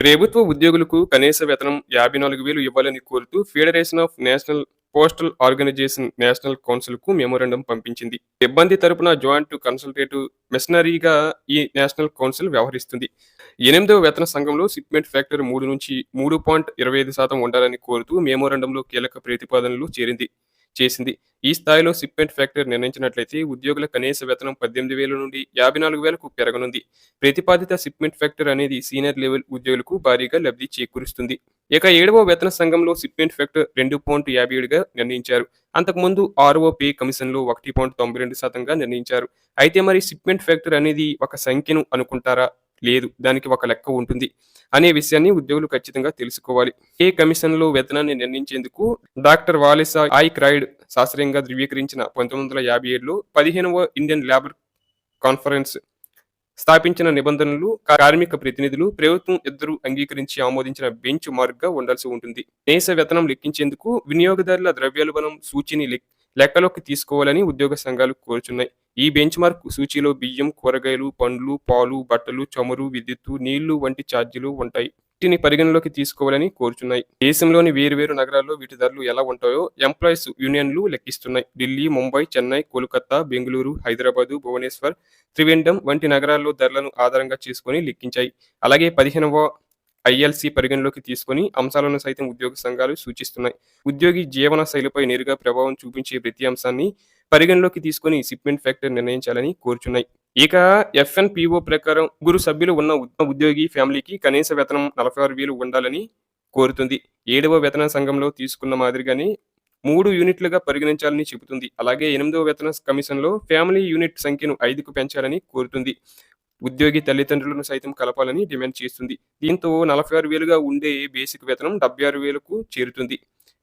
ప్రభుత్వ ఉద్యోగులకు కనీస వేతనం 54,000 ఇవ్వాలని కోరుతూ federation of national postal organisation national కౌన్సిల్‌కు మెమోరాండం పంపించింది. సిబ్బంది తరపున జాయింట్ కన్సల్టేటివ్ మిషనరీగా ఈ నేషనల్ కౌన్సిల్ వ్యవహరిస్తుంది. ఎనిమిదవ వేతన సంఘంలో షిప్‌మెంట్ ఫ్యాక్టర్ 3-3.25% ఉండాలని కోరుతూ మెమోరాండంలో కీలక ప్రతిపాదనలు చేసింది. ఈ స్థాయిలో షిప్‌మెంట్ ఫ్యాక్టర్ నిర్ణయించినట్లయితే ఉద్యోగుల కనీస వేతనం 18,000 నుండి 54,000కు పెరగనుంది. ప్రతిపాదిత షిప్‌మెంట్ ఫ్యాక్టర్ అనేది సీనియర్ లెవెల్ ఉద్యోగులకు భారీగా లబ్ధి చేకూరుస్తుంది. ఇక 7వ వేతన సంఘంలో షిప్‌మెంట్ ఫ్యాక్టర్ 2.57గా నిర్ణయించారు. అంతకుముందు 6వ పే కమిషన్‌లో 1.92%గా నిర్ణయించారు. అయితే మరి షిప్‌మెంట్ ఫ్యాక్టర్ అనేది ఒక సంఖ్యను అనుకుంటారా? లేదు. దానికి ఒక లెక్క ఉంటుంది అనే విషయాన్ని ఉద్యోగులు ఖచ్చితంగా తెలుసుకోవాలి. పే కమిషన్‌లో వేతనాన్ని నిర్ణయించేందుకు డాక్టర్ వాలెస్ క్రాయిడ్ శాస్త్రీయంగా ధృవీకరించిన 1957లో 15వ ఇండియన్ లేబర్ కాన్ఫరెన్స్ స్థాపించిన నిబంధనలు కార్మిక ప్రతినిధులు, ప్రభుత్వం ఇద్దరూ అంగీకరించి ఆమోదించిన బెంచ్ మార్క్‌గా ఉండాల్సి ఉంటుంది. కనీస వేతనం లెక్కించేందుకు వినియోగదారుల ద్రవ్యోల్బణం సూచీని లెక్కలోకి తీసుకోవాలని ఉద్యోగ సంఘాలు కోరుచున్నాయి. ఈ బెంచ్ మార్క్ సూచీలో బియ్యం, కూరగాయలు, పండ్లు, పాలు, బట్టలు, చమురు, విద్యుత్తు, నీళ్లు వంటి ఛార్జీలు ఉంటాయి. వీటిని పరిగణలోకి తీసుకోవాలని కోరుచున్నాయి. దేశంలోని వేర్వేరు నగరాల్లో వీటి ధరలు ఎలా ఉంటాయో ఎంప్లాయీస్ యూనియన్లు లెక్కిస్తున్నాయి. ఢిల్లీ, ముంబై, చెన్నై, కోల్కతా, బెంగళూరు, హైదరాబాదు, భువనేశ్వర్, త్రివేంద్రం వంటి నగరాల్లో ధరలను ఆధారంగా చేసుకొని లెక్కించాయి. అలాగే 15వ ఐఎల్‌సి పరిగణలోకి తీసుకొని అంశాలను సైతం ఉద్యోగ సంఘాలు సూచిస్తున్నాయి. ఉద్యోగి జీవన శైలిపై నేరుగా ప్రభావం చూపించే ప్రతి అంశాన్ని పరిగణలోకి తీసుకొని షిప్‌మెంట్ ఫ్యాక్టర్ నిర్ణయించాలని కోరుచున్నాయి. ఇక ఎఫ్ఎన్‌పిఓ ప్రకారం ముగ్గురు సభ్యులు ఉన్న ఉద్యోగి ఫ్యామిలీకి కనీస వేతనం 46,000 ఉండాలని కోరుతుంది. 7వ వేతన సంఘంలో తీసుకున్న మాదిరిగానే 3 యూనిట్లుగా పరిగణించాలని చెబుతుంది. అలాగే 8వ వేతన కమిషన్‌లో ఫ్యామిలీ యూనిట్ సంఖ్యను 5కు పెంచాలని కోరుతుంది. ఉద్యోగి తల్లిదండ్రులను సైతం కలపాలని డిమాండ్ చేస్తుంది. దీంతో 46,000గా ఉండే బేసిక్ వేతనం 76,000కు చేరుతుంది.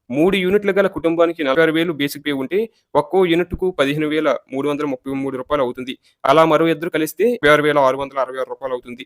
3 యూనిట్ల గల కుటుంబానికి 46,000 బేసిక్ పే ఉంటే ఒక్కో యూనిట్‌కు రూ. 15,333 అవుతుంది. అలా మరో ఇద్దరు కలిస్తే రూ. 56,666 అవుతుంది.